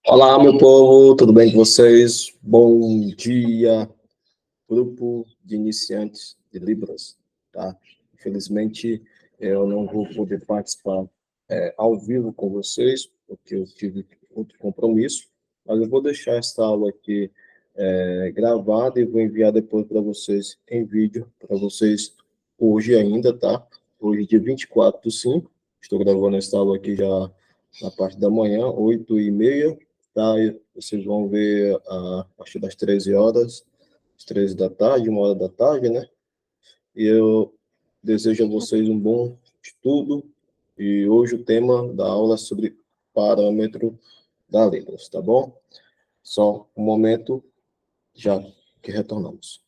Olá, meu povo, tudo bem com vocês? Bom dia, grupo de iniciantes de Libras, tá? Infelizmente, eu não vou poder participar ao vivo com vocês, porque eu tive outro compromisso, mas eu vou deixar essa aula aqui gravada e vou enviar depois para vocês em vídeo, para vocês hoje ainda, tá? Hoje, dia 24/5, estou gravando essa aula aqui já na parte da manhã, 8h30, tá? E vocês vão ver a partir das 13 horas, às 13 da tarde, 1 hora da tarde, né? E eu desejo a vocês um bom estudo. E hoje o tema da aula é sobre parâmetro da Libras, tá bom? Só um momento, já que retornamos.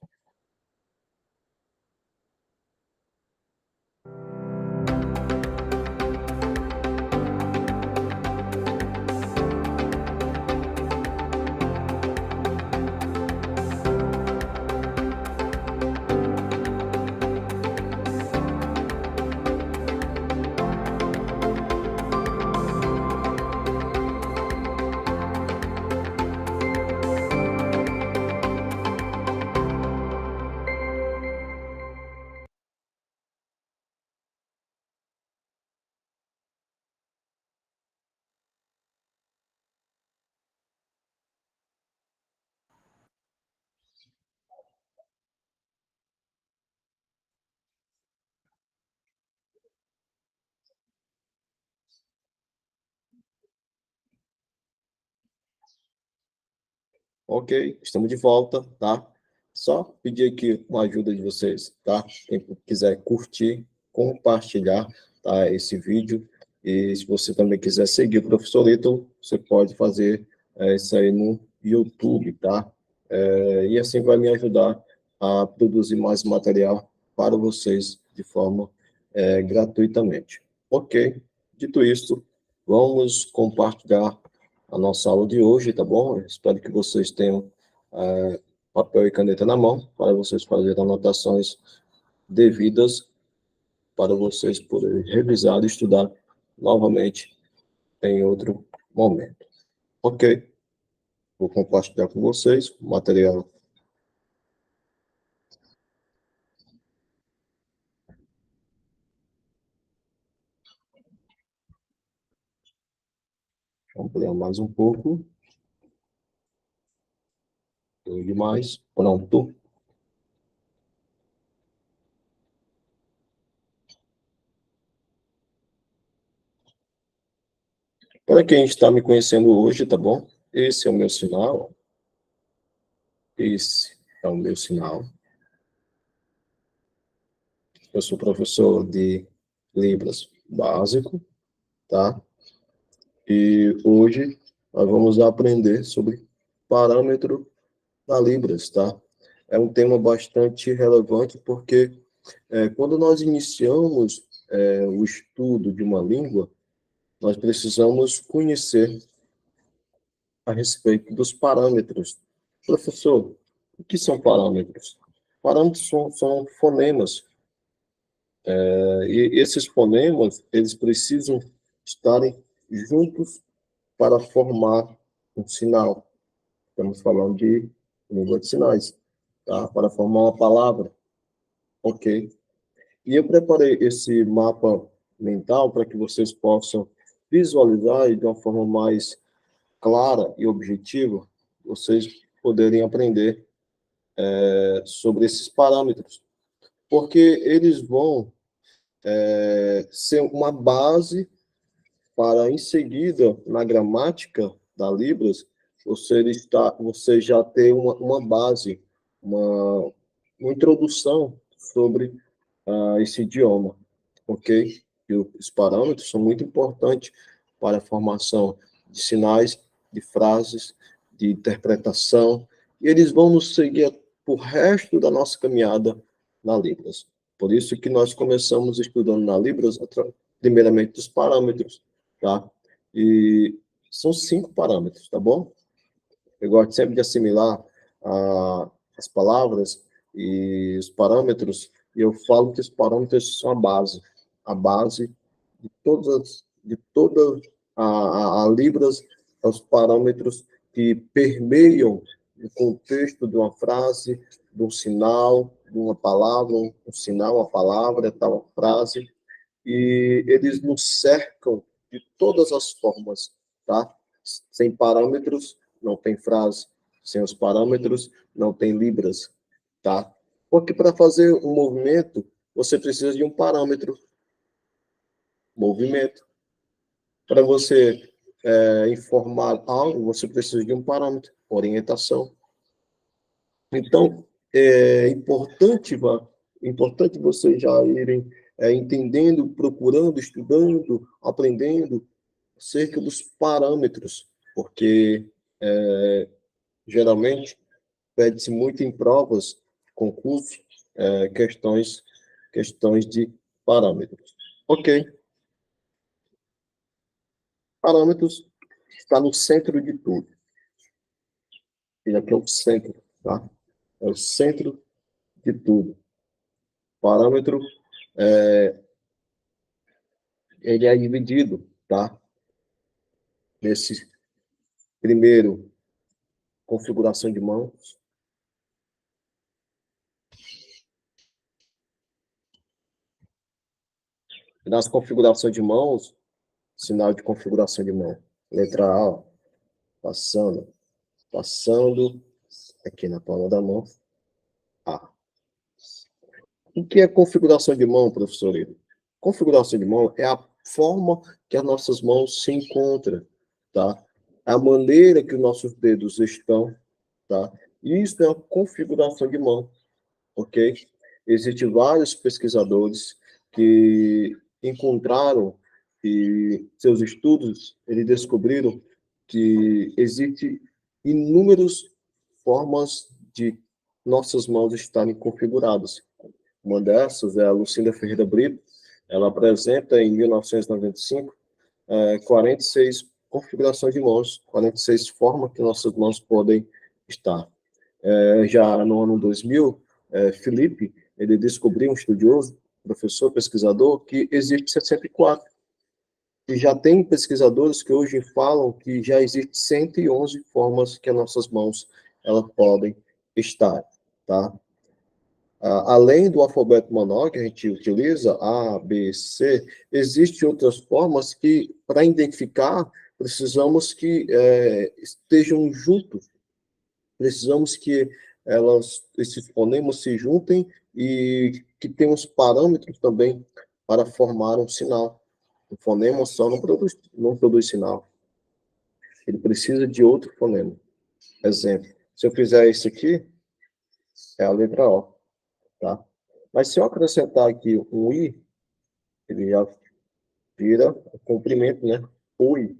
Ok, estamos de volta, tá? Só pedir aqui uma ajuda de vocês, tá? Quem quiser curtir, compartilhar, tá, esse vídeo. E se você também quiser seguir o professor Little, você pode fazer isso aí no YouTube, tá? E assim vai me ajudar a produzir mais material para vocês de forma gratuitamente. Ok, dito isso, vamos compartilhar a nossa aula de hoje, tá bom? Eu espero que vocês tenham papel e caneta na mão, para vocês fazerem anotações devidas, para vocês poderem revisar e estudar novamente em outro momento. Ok? Vou compartilhar com vocês o material. Vamos ampliar mais um pouco. Demais. Pronto. Para quem está me conhecendo hoje, tá bom? Esse é o meu sinal. Esse é o meu sinal. Eu sou professor de Libras básico, tá? E hoje nós vamos aprender sobre parâmetro da Libras, tá? É um tema bastante relevante porque quando nós iniciamos o estudo de uma língua, nós precisamos conhecer a respeito dos parâmetros. Professor, o que são parâmetros? Parâmetros são fonemas, e esses fonemas, eles precisam estarem juntos para formar um sinal. Estamos falando de língua de sinais, tá? Para formar uma palavra, ok? E eu preparei esse mapa mental para que vocês possam visualizar e de uma forma mais clara e objetiva, vocês poderem aprender sobre esses parâmetros, porque eles vão ser uma base para, em seguida, na gramática da Libras, você já ter uma base, uma introdução sobre esse idioma, ok? E os parâmetros são muito importantes para a formação de sinais, de frases, de interpretação, e eles vão nos seguir por resto da nossa caminhada na Libras. Por isso que nós começamos estudando na Libras, primeiramente, dos parâmetros, tá? E são 5 parâmetros, tá bom? Eu gosto sempre de assimilar as palavras e os parâmetros, e eu falo que os parâmetros são a base de toda a libras, aos parâmetros que permeiam o contexto de uma frase, de um sinal, de uma palavra, um sinal, uma palavra, tal frase, e eles nos cercam de todas as formas, tá? Sem parâmetros, não tem frase. Sem os parâmetros, não tem libras, tá? Porque para fazer um movimento, você precisa de um parâmetro, movimento. Para você informar algo, você precisa de um parâmetro, orientação. Então, é importante vocês já irem entendendo, procurando, estudando, aprendendo acerca dos parâmetros, porque geralmente pede-se muito em provas, concursos, questões de parâmetros. Ok, parâmetros está no centro de tudo. Ele aqui é o centro, tá? É o centro de tudo. Parâmetro, ele é dividido, tá? Nesse primeiro, configuração de mãos. Nas configurações de mãos, sinal de configuração de mão. Letra A, ó, passando aqui na palma da mão, A. O que é configuração de mão, professor? Configuração de mão é a forma que as nossas mãos se encontram, tá? A maneira que os nossos dedos estão, tá? Isso é a configuração de mão, ok? Existem vários pesquisadores que encontraram e seus estudos, eles descobriram que existe inúmeras formas de nossas mãos estarem configuradas. Uma dessas é a Lucinda Ferreira Brito. Ela apresenta, em 1995, 46 configurações de mãos, 46 formas que nossas mãos podem estar. Já no ano 2000, Felipe, ele descobriu, um estudioso, professor, pesquisador, que existe 64. E já tem pesquisadores que hoje falam que já existem 111 formas que as nossas mãos elas podem estar, tá? Além do alfabeto manual que a gente utiliza, A, B, C, existem outras formas que, para identificar, precisamos que estejam juntos. Precisamos que esses fonemas se juntem e que tenham os parâmetros também para formar um sinal. O fonema só não produz sinal. Ele precisa de outro fonema. Exemplo, se eu fizer isso aqui, é a letra O, tá? Mas se eu acrescentar aqui um I, ele já vira o comprimento, né? Oi,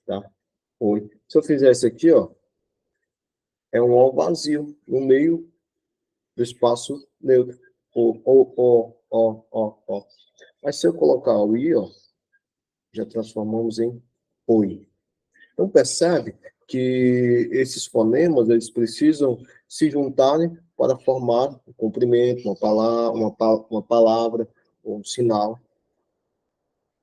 tá? Oi. Se eu fizer isso aqui, ó, é um O vazio no meio do espaço neutro. O. Mas se eu colocar o I, ó, já transformamos em oi. Então, percebe que esses fonemas, eles precisam se juntarem para formar um comprimento, uma palavra, um sinal.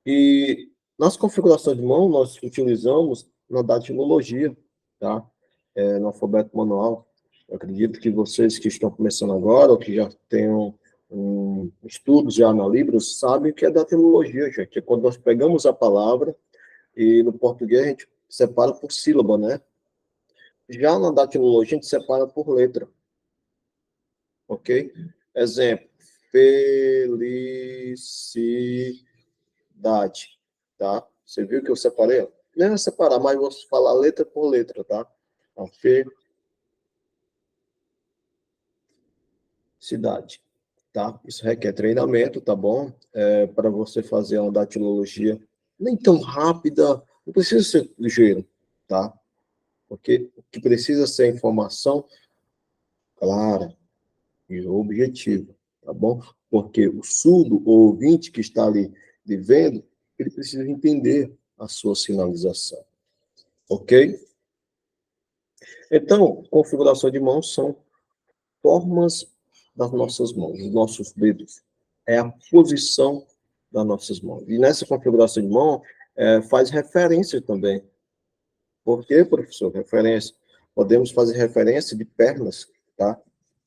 E nas configurações de mão, nós utilizamos na datilologia, tá? No alfabeto manual. Eu acredito que vocês que estão começando agora, ou que já tenham estudos já na Libras, sabem o que é datilologia, gente. É quando nós pegamos a palavra e no português a gente separa por sílaba, né? Já na datilologia a gente separa por letra, ok? Exemplo, felicidade. Tá? Você viu que eu separei? Não é separar, mas vou falar letra por letra, tá? A felicidade, tá? Isso requer treinamento, tá bom? Para você fazer uma datilologia nem tão rápida, não precisa ser ligeiro, tá? Porque o que precisa ser informação clara e objetiva, tá bom? Porque o surdo, o ouvinte que está ali vivendo, ele precisa entender a sua sinalização, ok? Então, configuração de mãos são formas das nossas mãos, dos nossos dedos. É a posição das nossas mãos. E nessa configuração de mão, faz referência também. Por quê, professor? Referência. Podemos fazer referência de pernas, tá?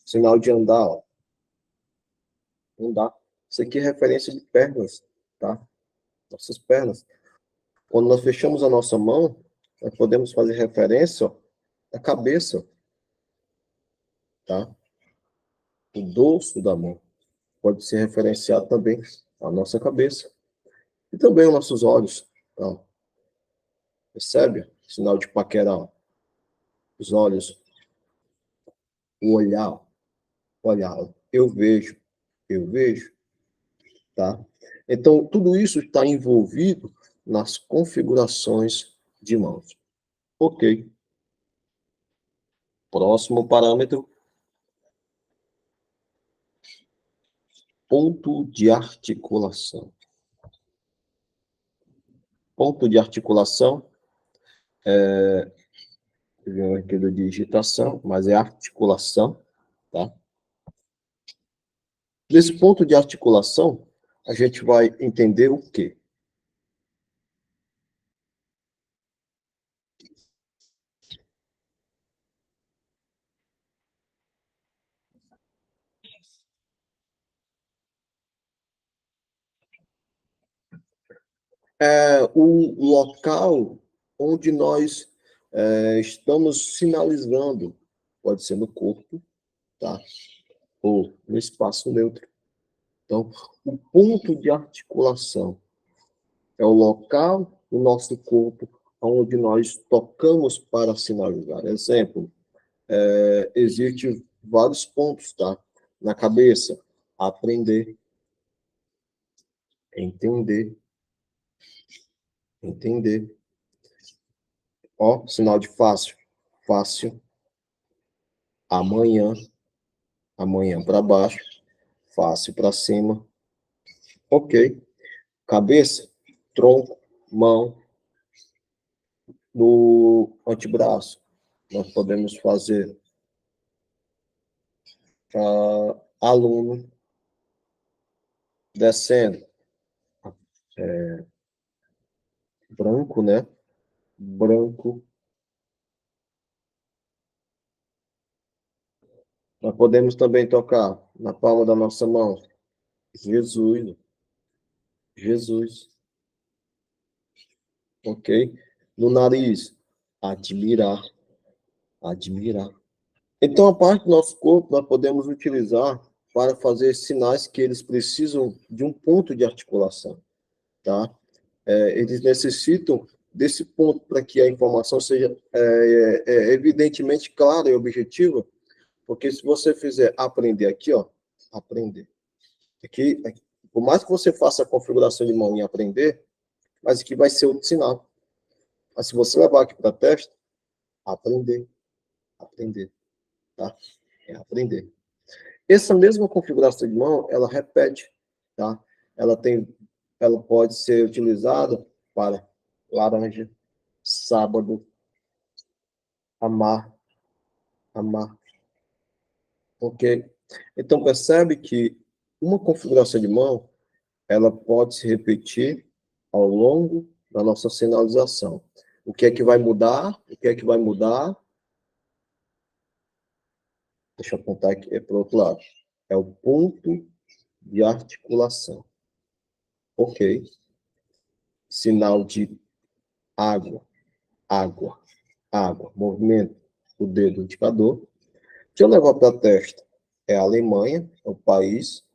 Sinal de andar, ó. Andar. Isso aqui é referência de pernas, tá? Nossas pernas. Quando nós fechamos a nossa mão, nós podemos fazer referência, ó, à cabeça, tá? O dorso da mão pode ser referenciado também à nossa cabeça. E também os nossos olhos, tá? Percebe? Sinal de paquerar. Os olhos, o olhar, olhar. Eu vejo, tá? Então, tudo isso está envolvido nas configurações de mãos. Ok. Próximo parâmetro, ponto de articulação. Ponto de articulação aqui da digitação, mas é articulação, tá? Nesse ponto de articulação, a gente vai entender o quê? É o local onde nós estamos sinalizando, pode ser no corpo, tá? Ou no espaço neutro. Então, o ponto de articulação é o local do nosso corpo onde nós tocamos para sinalizar. Exemplo, existe vários pontos, tá? Na cabeça, aprender, entender, entender. Ó, sinal de fácil, fácil, amanhã, amanhã para baixo, fácil para cima. Ok. Cabeça, tronco, mão, no antebraço. Nós podemos fazer aluno descendo, branco, né? Branco. Nós podemos também tocar na palma da nossa mão. Jesus, Jesus. Ok? No nariz, admirar, admirar. Então, a parte do nosso corpo nós podemos utilizar para fazer sinais que eles precisam de um ponto de articulação, tá? Eles necessitam desse ponto para que a informação seja evidentemente clara e objetiva, porque se você fizer aprender aqui, ó, aprender. Aqui, por mais que você faça a configuração de mão em aprender, mas aqui vai ser outro sinal. Mas se você levar aqui para a testa, aprender, aprender, tá? É aprender. Essa mesma configuração de mão, ela repete, tá? Ela tem, ela pode ser utilizada para laranja, sábado, amar, amar, ok? Então percebe que uma configuração de mão, ela pode se repetir ao longo da nossa sinalização. O que é que vai mudar? O que é que vai mudar? Deixa eu apontar aqui, para o outro lado. É o ponto de articulação. Ok. Sinal de água, água, água. Movimento o dedo indicador. Se eu levar para a testa, é a Alemanha, é o país.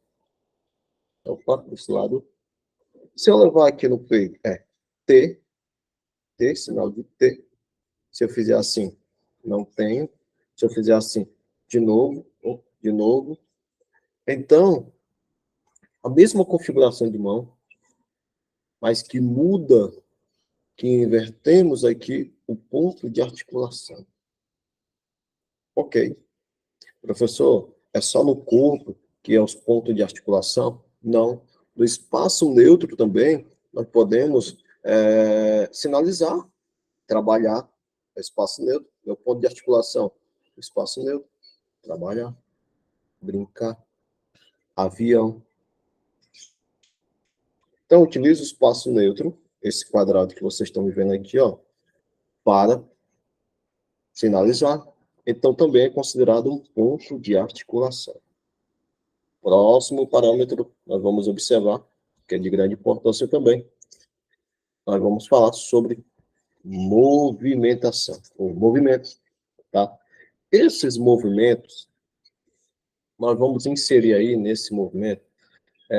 Opa, desse lado. Se eu levar aqui no peito, é T, T, sinal de T. Se eu fizer assim, não tenho. Se eu fizer assim, de novo, de novo. Então, a mesma configuração de mão, mas que muda, que invertemos aqui o ponto de articulação. Ok. Professor, é só no corpo que é os pontos de articulação? Não. No espaço neutro também, nós podemos sinalizar, trabalhar. Espaço neutro, meu ponto de articulação. Espaço neutro, trabalhar, brincar, avião. Então, utilizo o espaço neutro, esse quadrado que vocês estão vendo aqui, ó, para sinalizar. Então, também é considerado um ponto de articulação. Próximo parâmetro, nós vamos observar, que é de grande importância também. Nós vamos falar sobre movimentação, ou movimentos, tá? Esses movimentos, nós vamos inserir aí nesse movimento,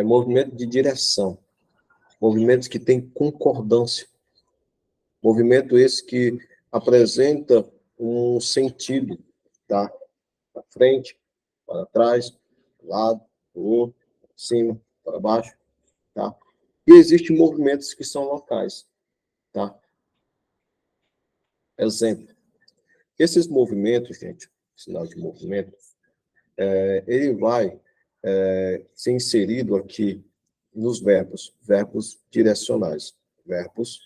movimento de direção, movimentos que têm concordância, movimento esse que apresenta um sentido, tá? Para frente, para trás, para lado, para o outro, para cima, para baixo, tá? E existem movimentos que são locais, tá? Exemplo, esses movimentos, gente, sinal de movimento, ele vai ser inserido aqui nos verbos direcionais, verbos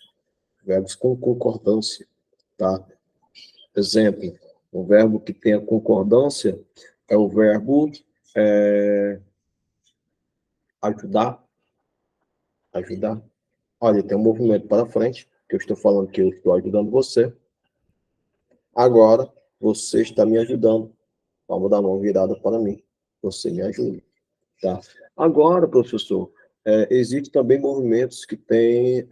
com concordância, tá? Exemplo, o verbo que tem a concordância é o verbo ajudar, ajudar. Olha, tem um movimento para frente, que eu estou falando que eu estou ajudando você. Agora, você está me ajudando. Palma da mão virada para mim. Você me ajuda. Tá? Agora, professor, existem também movimentos que têm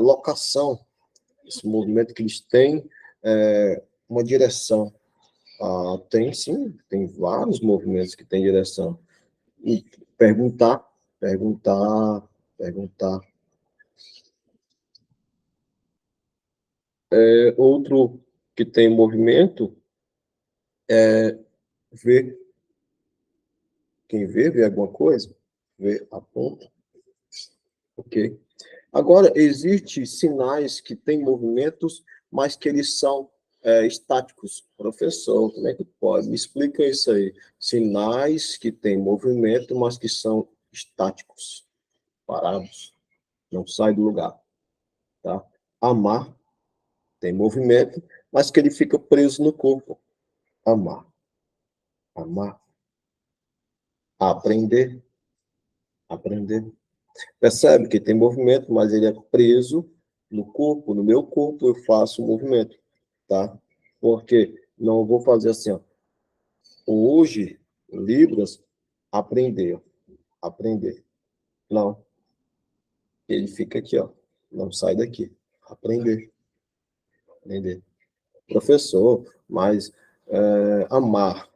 locação. Esse movimento que eles têm uma direção. Tem sim, tem vários movimentos que têm direção. E perguntar, perguntar, perguntar. Outro que tem movimento é ver. Quem vê alguma coisa, vê, aponta. Ok? Agora, existem sinais que têm movimentos, mas que eles são estáticos. Professor, como é que pode? Me explica isso aí. Sinais que têm movimento, mas que são estáticos, parados, não sai do lugar. Tá? Amar tem movimento, mas que ele fica preso no corpo. Amar. Amar. Aprender. Aprender. Percebe que tem movimento, mas ele é preso no corpo, no meu corpo eu faço o movimento, tá? Porque não vou fazer assim, ó. Hoje, Libras, aprender, aprender. Não, ele fica aqui, ó. Não sai daqui. Aprender, aprender. Professor, mas amar.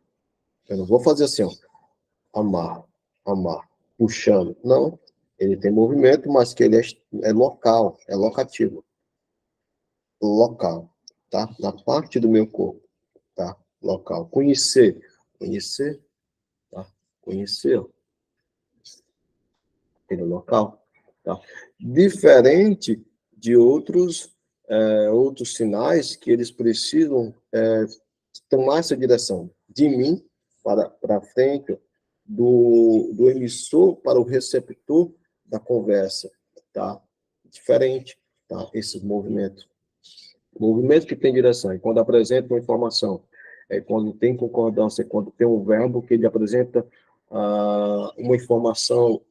Eu não vou fazer assim, ó. Amar, amar, puxando. Não, ele tem movimento, mas que ele é local, é locativo. Local, tá? Na parte do meu corpo, tá? Local. Conhecer, conhecer, tá? Conhecer aquele local, tá? Diferente de outros sinais que eles precisam tomar essa direção de mim para frente, do emissor para o receptor da conversa, tá? Diferente, tá? Esses movimentos. Movimento que tem direção, e quando apresenta uma informação, quando tem concordância, quando tem um verbo que ele apresenta uma informação,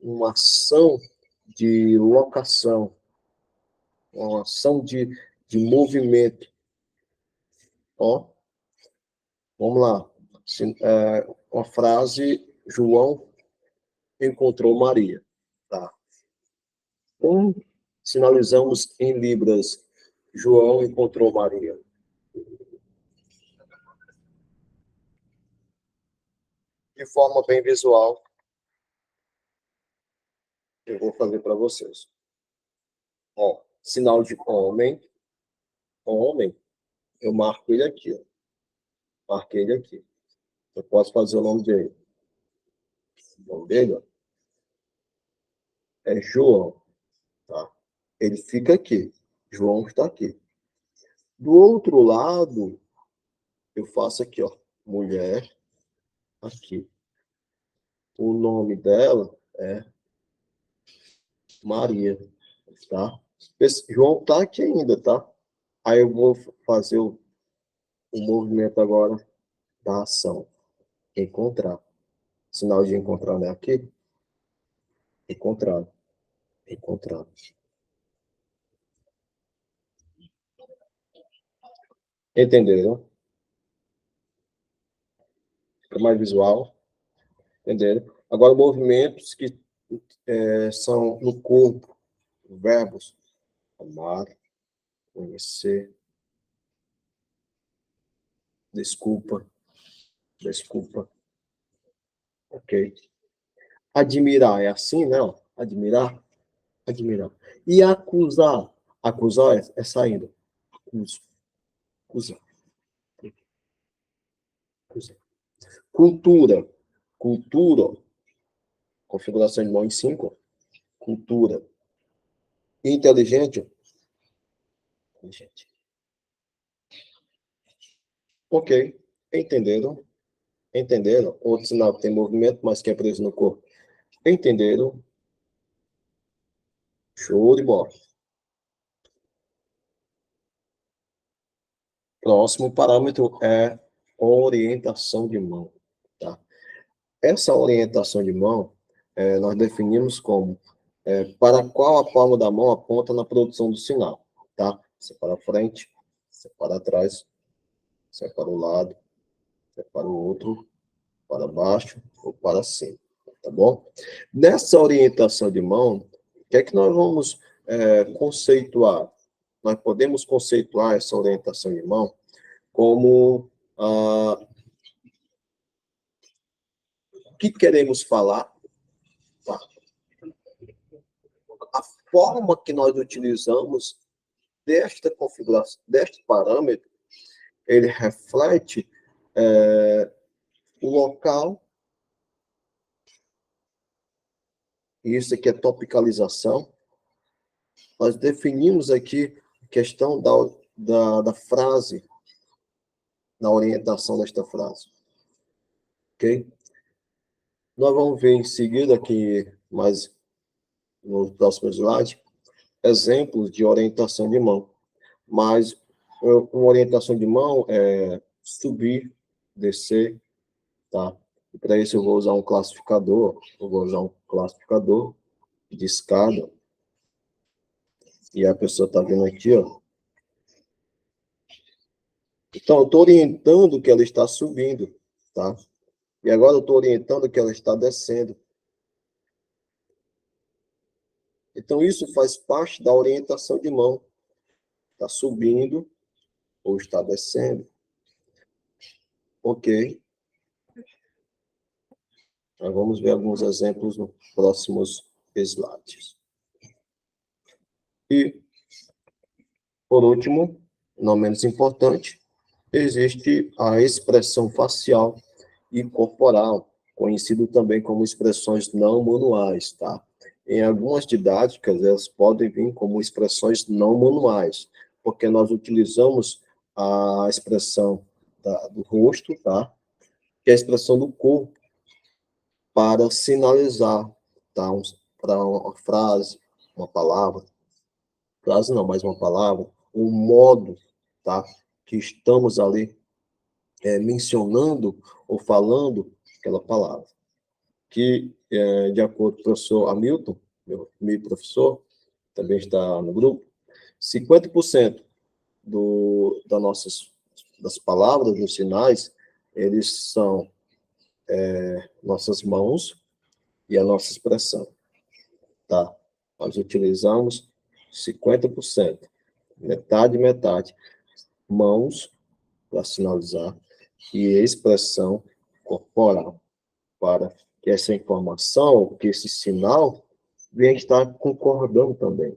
uma ação de locação, uma ação de movimento. Ó, vamos lá. Uma frase, João encontrou Maria. Tá? Então, sinalizamos em Libras, João encontrou Maria. De forma bem visual, eu vou fazer para vocês. Ó, sinal de homem, eu marco ele aqui. Ó. Marquei ele aqui. Eu posso fazer o nome dele. O nome dele ó, é João. Tá? Ele fica aqui. João está aqui. Do outro lado, eu faço aqui, ó. Mulher, aqui. O nome dela é Maria. Tá? Esse João está aqui ainda, tá? Aí eu vou fazer o movimento agora da ação. Encontrar. Sinal de encontrar, né? Aqui. Encontrar. encontrar. Entenderam? Fica mais visual. Entenderam? Agora, movimentos que são no corpo, verbos, amar, conhecer, desculpa, desculpa, ok? Admirar é assim, não? Admirar, admirar. E acusar, acusar é saindo. Acuso, acusar, acusar. Cultura, cultura, configuração de mão em 5, cultura. Inteligente, inteligente. Ok, entenderam? Entenderam? Outro sinal que tem movimento, mas que é preso no corpo. Entenderam? Show de bola. Próximo parâmetro é orientação de mão. Tá? Essa orientação de mão, nós definimos como para qual a palma da mão aponta na produção do sinal. Tá? Se é para a frente, se é para trás, se é para o lado, se é para o outro, para baixo ou para cima. Tá bom? Nessa orientação de mão, o que é que nós vamos conceituar? Nós podemos conceituar essa orientação de mão como o que queremos falar, tá? A forma que nós utilizamos desta configuração, deste parâmetro, ele reflete o local, e isso aqui é topicalização. Nós definimos aqui a questão da frase, na orientação desta frase. Ok? Nós vamos ver em seguida aqui, mais no próximo slide, exemplos de orientação de mão. Mas uma orientação de mão é subir, descer, tá? E para isso eu vou usar um classificador, de escada, e a pessoa está vendo aqui, ó. Então, eu estou orientando que ela está subindo, tá? E agora eu estou orientando que ela está descendo. Então, isso faz parte da orientação de mão. Está subindo ou está descendo. Ok. Nós vamos ver alguns exemplos nos próximos slides. E, por último, não menos importante, existe a expressão facial e corporal, conhecido também como expressões não manuais, tá? Em algumas didáticas, elas podem vir como expressões não manuais, porque nós utilizamos a expressão do rosto, tá? Que é a expressão do corpo, para sinalizar, tá? Para uma frase, uma palavra, frase não, mas uma palavra, um modo, tá? Que estamos ali mencionando ou falando aquela palavra. Que, de acordo com o professor Hamilton, meu professor, também está no grupo, 50% das palavras, dos sinais, eles são nossas mãos e a nossa expressão, tá? Nós utilizamos 50%, metade, metade, mãos para sinalizar e expressão corporal para que essa informação, que esse sinal venha estar concordando também.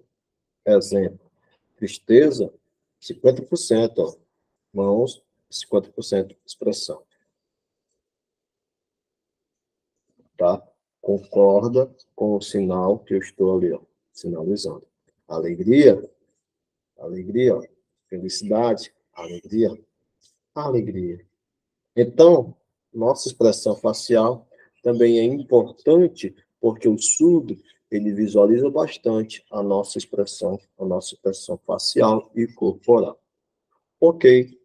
Exemplo, tristeza, 50%, ó, mãos, 50% expressão, tá? Concorda com o sinal que eu estou ali, ó, sinalizando. Alegria, alegria, ó. Felicidade, alegria, alegria. Então, nossa expressão facial também é importante porque o surdo, ele visualiza bastante a nossa expressão facial e corporal. Ok,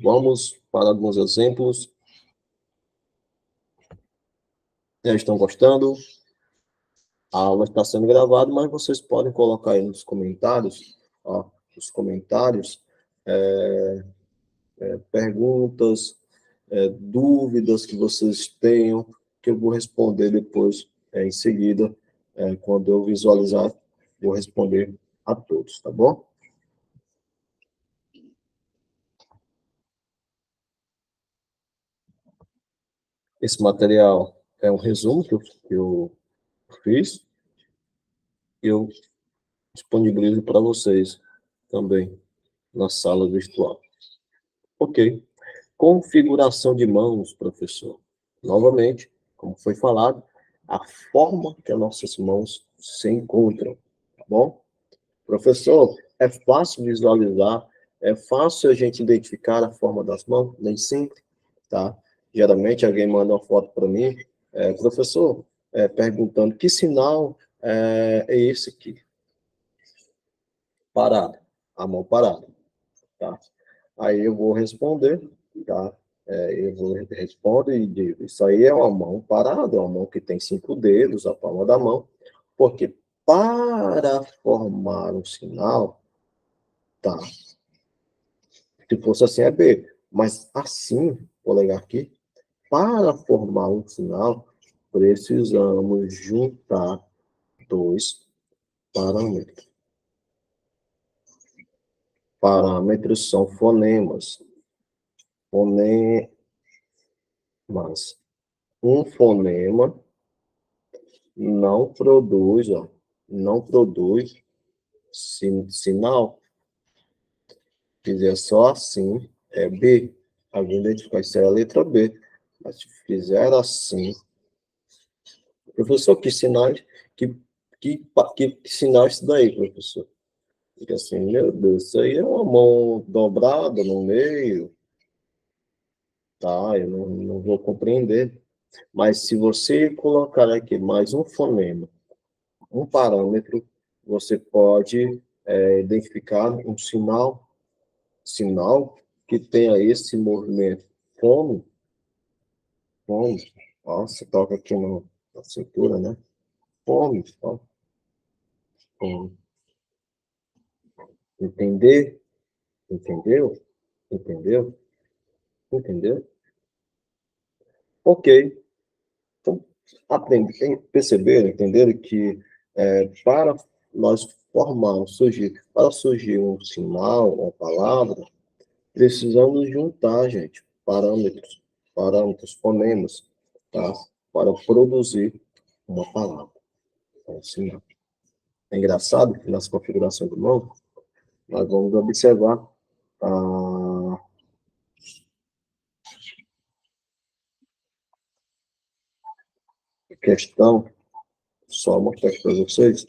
vamos para alguns exemplos. Já estão gostando? A aula está sendo gravada, mas vocês podem colocar aí nos comentários, ó, os comentários, perguntas, dúvidas que vocês tenham, que eu vou responder depois, em seguida, quando eu visualizar, vou responder a todos, tá bom? Esse material é um resumo que eu fiz, e eu disponibilizo para vocês também na sala virtual. Ok. Configuração de mãos, professor. Novamente, como foi falado, a forma que as nossas mãos se encontram, tá bom? Professor, é fácil visualizar, é fácil a gente identificar a forma das mãos? Nem sempre, tá? Geralmente alguém manda uma foto para mim, professor, perguntando que sinal é esse aqui? Parado, a mão parada, tá? Aí eu vou responder, tá? Eu vou responder e digo, isso aí é uma mão parada, é uma mão que tem 5 dedos, a palma da mão, porque para formar um sinal, tá? Se fosse assim é B, mas assim, vou ligar aqui, para formar um sinal, precisamos juntar dois parâmetros. Parâmetros são fonemas. Fonemas. Um fonema não produz, ó, não produz sinal. Se fizer só assim, é B. Alguém identificar isso é a letra B. Mas se fizer assim, professor, que sinais, que, que sinal é isso daí, professor? Fica assim, meu Deus, isso aí é uma mão dobrada no meio, tá? Eu não vou compreender. Mas se você colocar aqui mais um fonema, um parâmetro, você pode identificar um sinal que tenha esse movimento. Fome, fome, ó, você toca aqui na cintura, né? Fome, ó, fome. Entender? Entendeu? Entendeu? Entendeu? Ok. Então, perceberam, entenderam que para nós para surgir um sinal, uma palavra, precisamos juntar, gente, parâmetros, fonemas, tá? Para produzir uma palavra, um sinal. É engraçado que nas configurações do mão, nós vamos observar a questão, só mostrar aqui para vocês,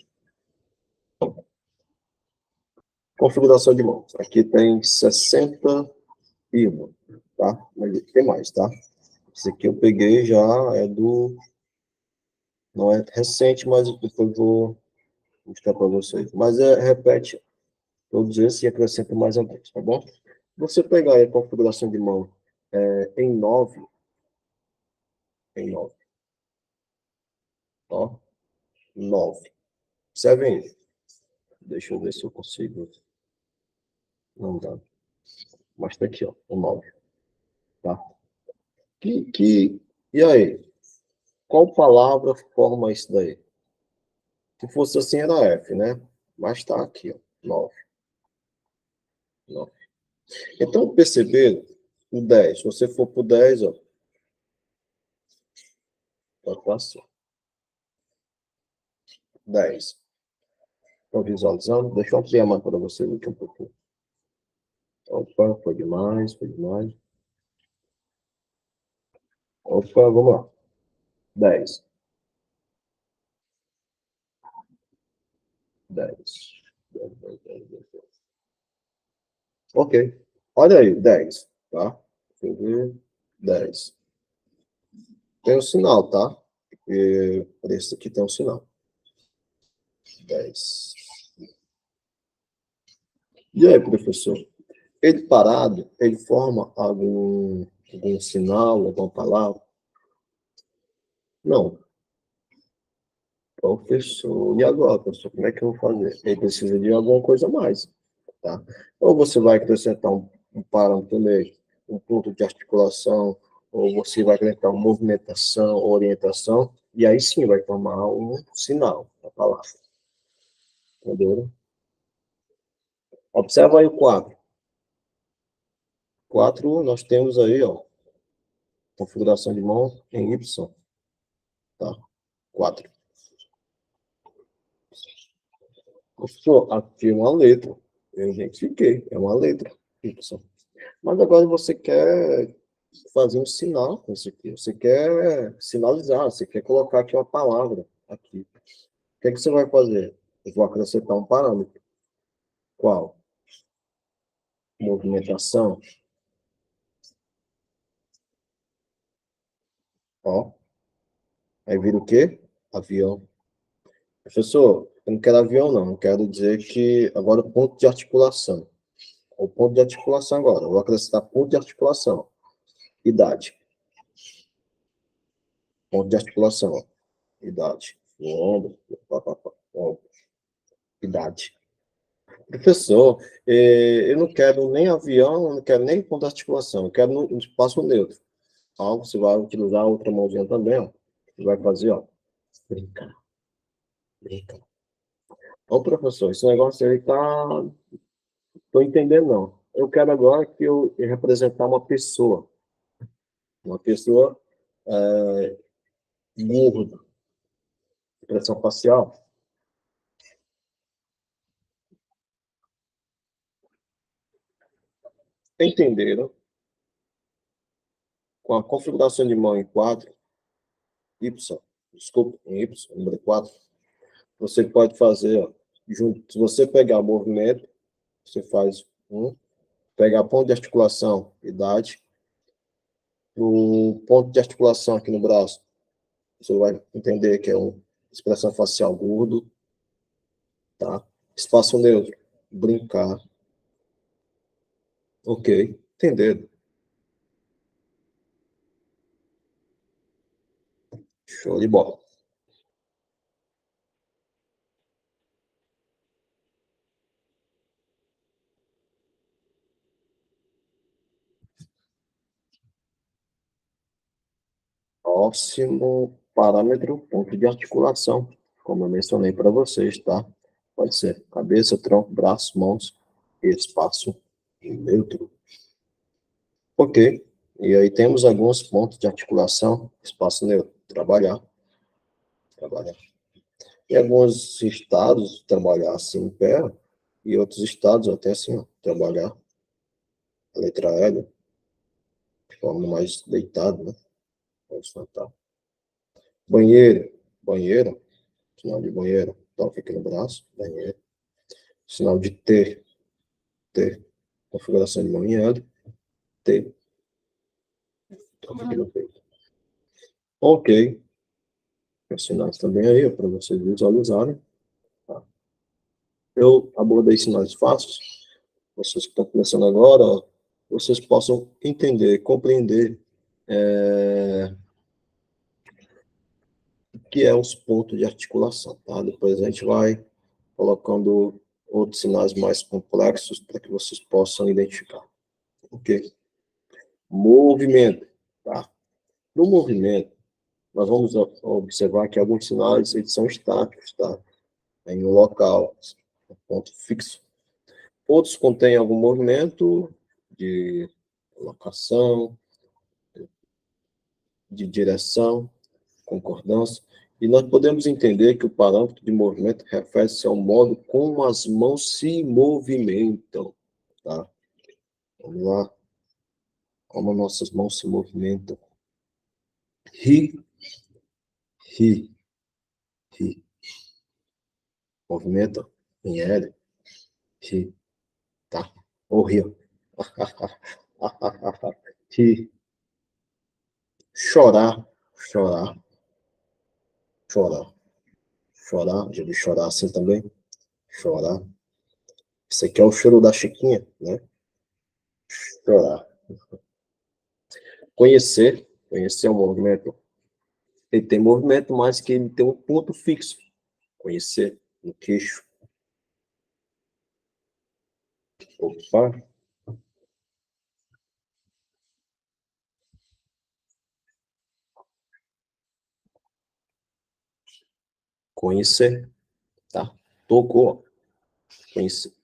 configuração de mãos. Aqui tem 61, tá? Mas tem mais, tá? Esse aqui eu peguei já, não é recente, mas depois vou mostrar para vocês. Mas repete todos esses e acrescenta mais alguns, tá bom? Você pegar aí a configuração de mão em 9, ó, 9. Observem aí. Deixa eu ver se eu consigo. Não dá. Mas tá aqui, ó, o 9, tá? E aí? Qual palavra forma isso daí? Se fosse assim, era F, né? Mas tá aqui, ó, 9. 9. Então, perceberam? O 10. Se você for pro 10, ó, tá fácil. 10. Estão visualizando? Deixa eu ampliar mais para você aqui um pouquinho. Opa, foi demais, foi demais. Opa, vamos lá. 10. 10. 10, 10, 10, 10, 10. Ok. Olha aí, 10, tá? Deixa eu ver. 10. Tem um sinal, tá? Esse aqui tem um sinal. 10. E aí, professor? Ele parado, ele forma algum sinal, alguma palavra? Não. Professor, e agora, professor, como é que eu vou fazer? Ele precisa de alguma coisa a mais, tá? Ou você vai acrescentar um parâmetro nele, um ponto de articulação, ou você vai acrescentar uma movimentação, orientação, e aí sim vai formar um sinal da palavra. Entendeu? Observa aí o quadro. 4, nós temos aí, ó, configuração de mão em Y, tá? 4. Professor, aqui é uma letra. Eu identifiquei, é uma letra. Y. Mas agora você quer fazer um sinal com isso aqui. Você quer sinalizar, você quer colocar aqui uma palavra aqui. O que é que você vai fazer? Eu vou acrescentar um parâmetro. Qual? Movimentação. Ó. Aí vira o quê? Avião. Professor, eu não quero avião, não. Eu quero dizer que agora o ponto de articulação. O ponto de articulação agora. Eu vou acrescentar ponto de articulação. Idade. Ponto de articulação. Ó. Idade. O ombro. Ombro. Idade. Professor, eu não quero nem avião, eu não quero nem ponto de articulação. Eu quero um espaço neutro. Ó, você vai utilizar a outra mãozinha também, ó. Você vai fazer, ó. Brincar. Brincar. Ô, professor, esse negócio aí tá. Tô entendendo, não. Eu quero agora que eu representar uma pessoa. Uma pessoa gorda. Expressão facial. Entenderam? Com a configuração de mão em 4, Y, desculpa, em Y, número 4, você pode fazer, ó, junto, se você pegar o movimento, você faz pegar ponto de articulação, idade, o ponto de articulação aqui no braço, você vai entender que é uma expressão facial gordo, tá? Espaço neutro, brincar, ok, entender, show de bola. Próximo parâmetro, ponto de articulação, como eu mencionei para vocês, tá? Pode ser cabeça, tronco, braço, mãos, espaço neutro. Ok. E aí temos alguns pontos de articulação, espaço neutro, trabalhar, trabalhar. Em alguns estados, trabalhar assim em pé, e outros estados até assim, ó, trabalhar a letra L, de forma mais deitada, né? Horizontal. Banheiro, banheira, sinal de banheiro, toque aqui no braço, banheiro. Sinal de T, T, configuração de mão em L, T, toque aqui no peito. Ok, os sinais também aí, para vocês visualizarem. Tá? Eu abordei sinais fáceis, vocês que estão começando agora, ó, vocês possam entender, compreender o que é os pontos de articulação, tá? Depois a gente vai colocando outros sinais mais complexos para que vocês possam identificar, ok? Movimento, tá? No movimento, nós vamos observar que alguns sinais eles são estáticos, tá? Em um local, um ponto fixo. Outros contêm algum movimento de locação, de direção, concordância, e nós podemos entender que o parâmetro de movimento refere-se ao modo como as mãos se movimentam, tá? Vamos lá, como as nossas mãos se movimentam. Ri, ri, ri. Movimento em L, ri, tá? Ou rio. Ri. Chorar, chorar, chorar. Chorar, já vi chorar assim também. Chorar. Isso aqui é o choro da Chiquinha, né? Chorar. Conhecer. Conhecer é um movimento. Ele tem movimento, mas que ele tem um ponto fixo. Conhecer, no queixo. Opa. Conhecer, tá? Tocou, conhecer.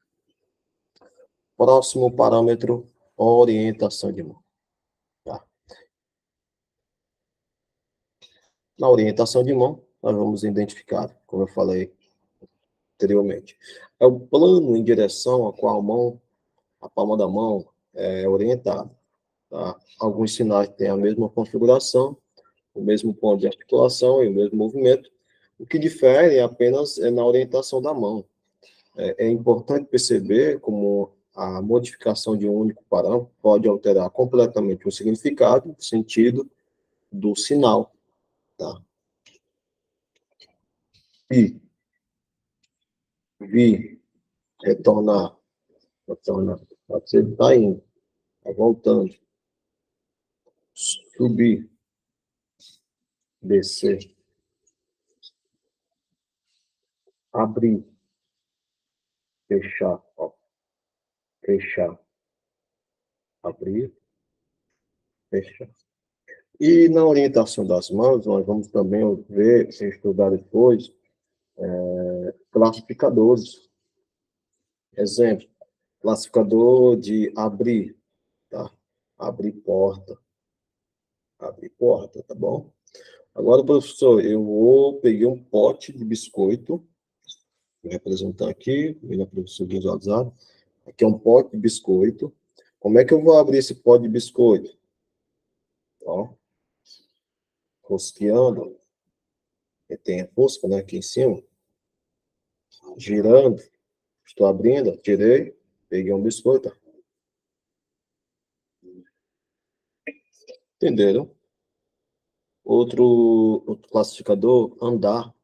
Próximo parâmetro, orientação de mão. Tá? Na orientação de mão, nós vamos identificar, como eu falei anteriormente, é o plano em direção a qual a palma da mão é orientada. Tá? Alguns sinais têm a mesma configuração, o mesmo ponto de articulação e o mesmo movimento. O que difere é apenas na orientação da mão. É importante perceber como a modificação de um único parâmetro pode alterar completamente o significado, o sentido do sinal. Tá? E, vir, retornar, retornar. Você está indo, está voltando. Subir, descer, abrir, fechar, ó, fechar, abrir, fechar. E na orientação das mãos, nós vamos também ver, estudar depois, classificadores. Exemplo, classificador de abrir, tá? Abrir porta, tá bom? Agora, professor, peguei um pote de biscoito, vou representar aqui, na professor visualizado. Aqui é um pote de biscoito. Como é que eu vou abrir esse pote de biscoito? Ó, rosqueando, tem a rosca, né, aqui em cima, girando, estou abrindo, tirei, peguei um biscoito, entenderam? Outro classificador, andar,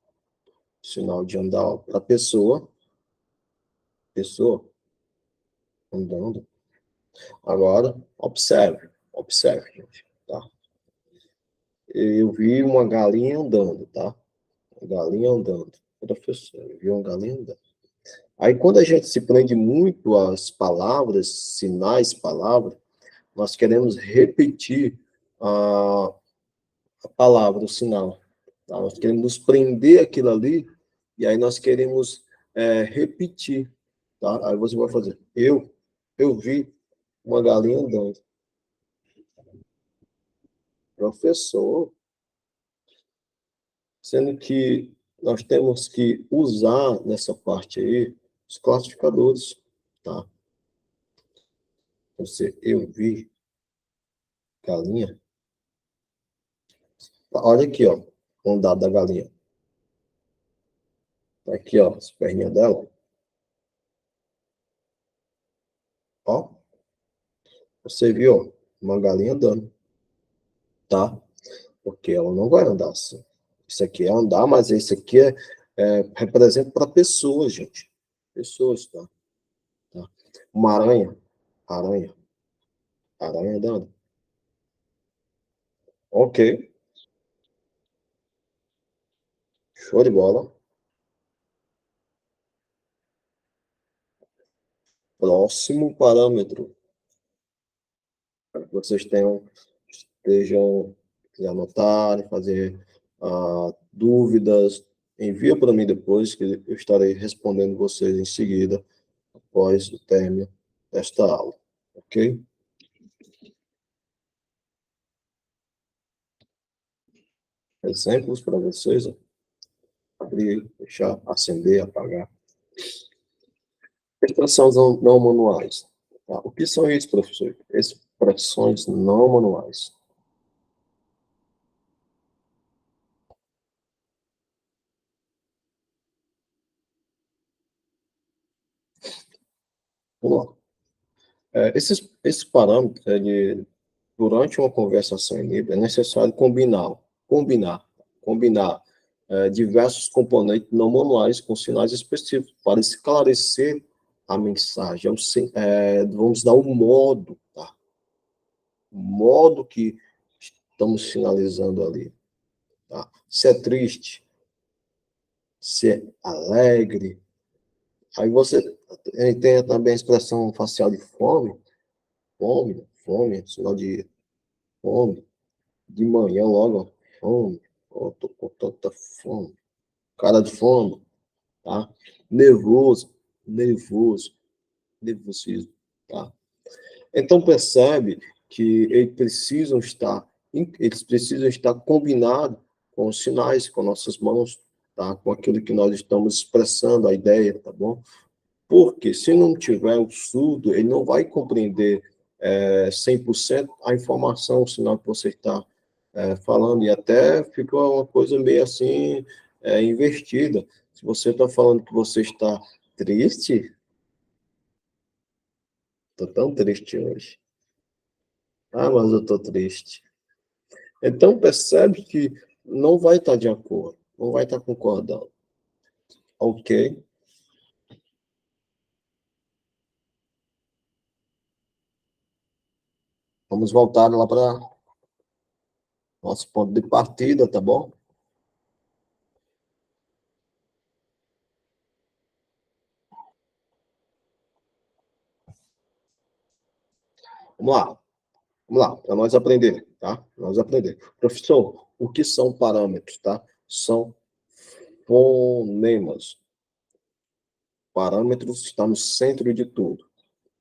sinal de andar para pessoa, andando. Agora, observe, gente, tá? Eu vi uma galinha andando, tá? Uma galinha andando. Professor, eu vi uma galinha andando. Aí, quando a gente se prende muito às palavras, sinais, palavras, nós queremos repetir a palavra, o sinal. Tá? Nós queremos nos prender aquilo ali, e aí nós queremos repetir. Tá? Aí você vai fazer. Eu vi uma galinha andando. Professor, sendo que nós temos que usar nessa parte aí os classificadores. Tá? Eu vi galinha. Olha aqui, ó, o andar da galinha. Aqui, ó, as perninhas dela. Ó, você viu, ó, uma galinha andando, tá? Porque ela não vai andar assim. Isso aqui é andar, mas esse aqui representa para pessoas, gente. Pessoas, tá? Tá? Uma aranha, aranha andando. Ok, show de bola. Próximo parâmetro. Para que vocês estejam, se anotarem, fazer dúvidas, envia para mim depois, que eu estarei respondendo vocês em seguida, após o término desta aula, ok? Exemplos para vocês, ó. Abrir, fechar, acender, apagar. Expressões não manuais. Tá? O que são isso, professor? Expressões não manuais. Vamos lá. Esse parâmetro, durante uma conversação em livro, é necessário combinar diversos componentes não manuais com sinais específicos para esclarecer a mensagem. Vamos dar o modo, tá? O modo que estamos sinalizando ali. Tá? Se é triste, ser alegre. Aí você tem também a expressão facial de fome, fome, sinal de fome, de manhã logo, fome, oh, tô com tanta fome, cara de fome, tá? Nervoso, nervoso, nervosismo, tá? Então percebe que eles precisam estar combinados com os sinais, com nossas mãos, tá? Com aquilo que nós estamos expressando, a ideia, tá bom? Porque se não tiver o surdo, ele não vai compreender 100% a informação, o sinal que você está falando, e até fica uma coisa meio assim, invertida. Se você está falando que você está triste, estou tão triste hoje. Ah, mas eu estou triste. Então, percebe que não vai estar de acordo, não vai estar concordando. Ok? Vamos voltar lá para nosso ponto de partida, tá bom? Vamos lá, vamos lá, para nós aprender, tá? Nós aprender. Professor, o que são parâmetros, tá? São fonemas. Parâmetros está no centro de tudo,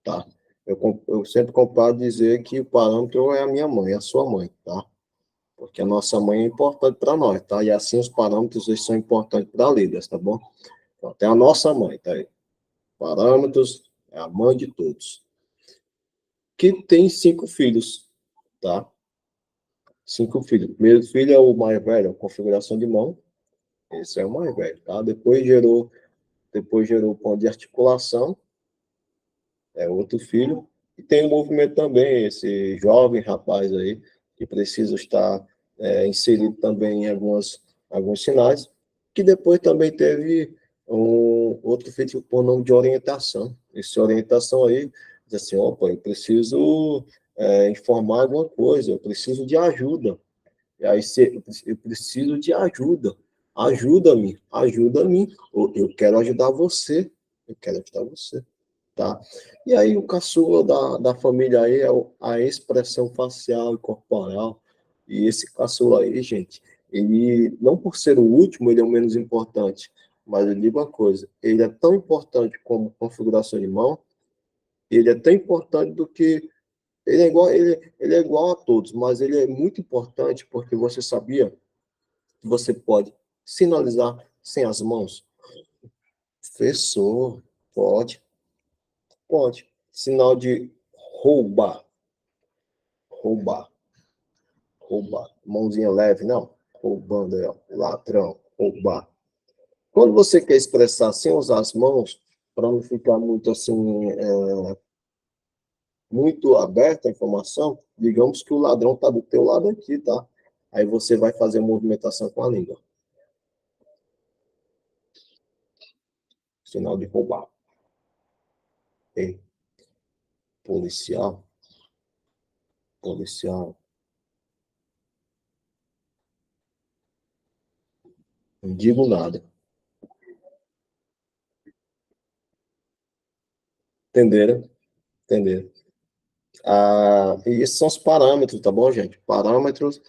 tá? Eu sempre comparo dizer que o parâmetro é a minha mãe, é a sua mãe, tá? Porque a nossa mãe é importante para nós, tá? E assim os parâmetros eles são importantes para líderes, tá bom? Então, tem a nossa mãe, tá aí. Parâmetros é a mãe de todos. Que tem 5 filhos, tá? 5 filhos. O primeiro filho é o mais velho, a configuração de mão. Esse é o mais velho, tá? Depois gerou o ponto de articulação, é outro filho. E tem o movimento também, esse jovem rapaz aí, que precisa estar inserido também em alguns sinais, que depois também teve um outro feito por nome de orientação. Essa orientação aí, diz assim, opa, eu preciso informar alguma coisa, eu preciso de ajuda. E aí, eu preciso de ajuda. Ajuda-me, ajuda-me. Eu quero ajudar você. Eu quero ajudar você. Tá? E aí o caçula da família aí é a expressão facial e corporal. E esse caçula aí, gente, ele, não por ser o último, ele é o menos importante. Mas eu digo uma coisa, ele é tão importante como configuração de mão, ele é tão importante do que ele é igual a todos, mas ele é muito importante porque você sabia que você pode sinalizar sem as mãos? Professor, pode, pode. Sinal de roubar, roubar, roubar. Mãozinha leve, não. Roubando aí, ó. Ladrão, roubar. Quando você quer expressar sem usar as mãos, para não ficar muito assim, muito aberta a informação, digamos que o ladrão está do teu lado aqui, tá? Aí você vai fazer a movimentação com a língua. Sinal de roubar. Ei, policial, policial. Não digo nada. Entenderam? Entenderam? E esses são os parâmetros, tá bom, gente? Parâmetros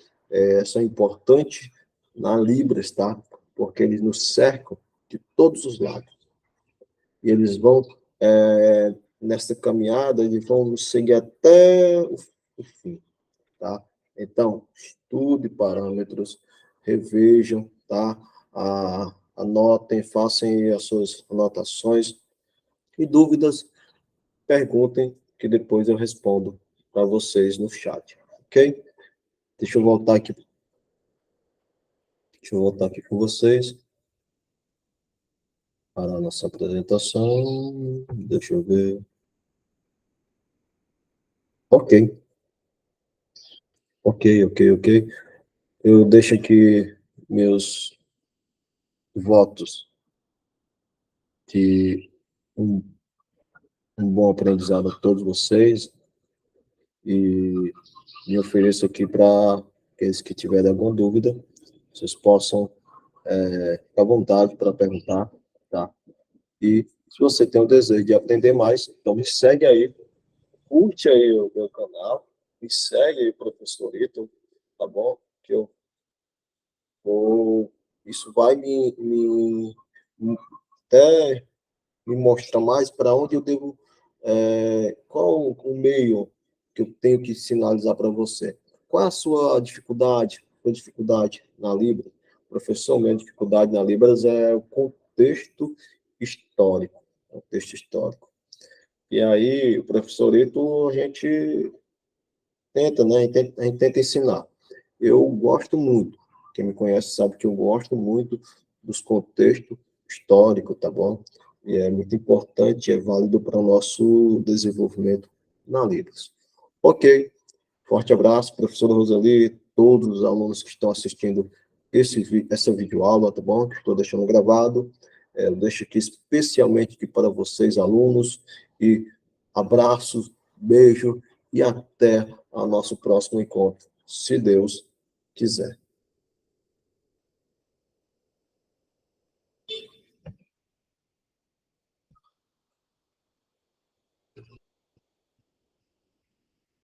são importantes na Libras, tá? Porque eles nos cercam de todos os lados. E eles vão, nessa caminhada, eles vão nos seguir até o fim, tá? Então, estude parâmetros, revejam, tá? Anotem, façam aí as suas anotações e dúvidas, perguntem, que depois eu respondo para vocês no chat, ok? Deixa eu voltar aqui, deixa eu voltar aqui com vocês para a nossa apresentação. Deixa eu ver. Ok, ok. Eu deixo aqui meus votos de um, um bom aprendizado a todos vocês e me ofereço aqui para aqueles que tiverem alguma dúvida, vocês possam Fica à vontade para perguntar, tá? E se você tem o desejo de aprender mais, então me segue aí, curte aí o meu canal, me segue aí, professor Ito, tá bom? Que eu vou, isso vai até me mostrar mais para onde eu devo, qual o meio que eu tenho que sinalizar para você. Qual é a sua dificuldade? A dificuldade na Libras? Professor, minha dificuldade na Libras é o contexto histórico. Contexto histórico. E aí, o professor Ito, a gente tenta, né? A gente tenta ensinar. Eu gosto muito. Quem me conhece sabe que eu gosto muito dos contextos históricos, tá bom? E é muito importante, é válido para o nosso desenvolvimento na Libras. Ok. Forte abraço, professora Roseli, todos os alunos que estão assistindo essa videoaula, tá bom? Que estou deixando gravado. Eu deixo aqui especialmente aqui para vocês, alunos, e abraços, beijo e até o nosso próximo encontro, se Deus quiser.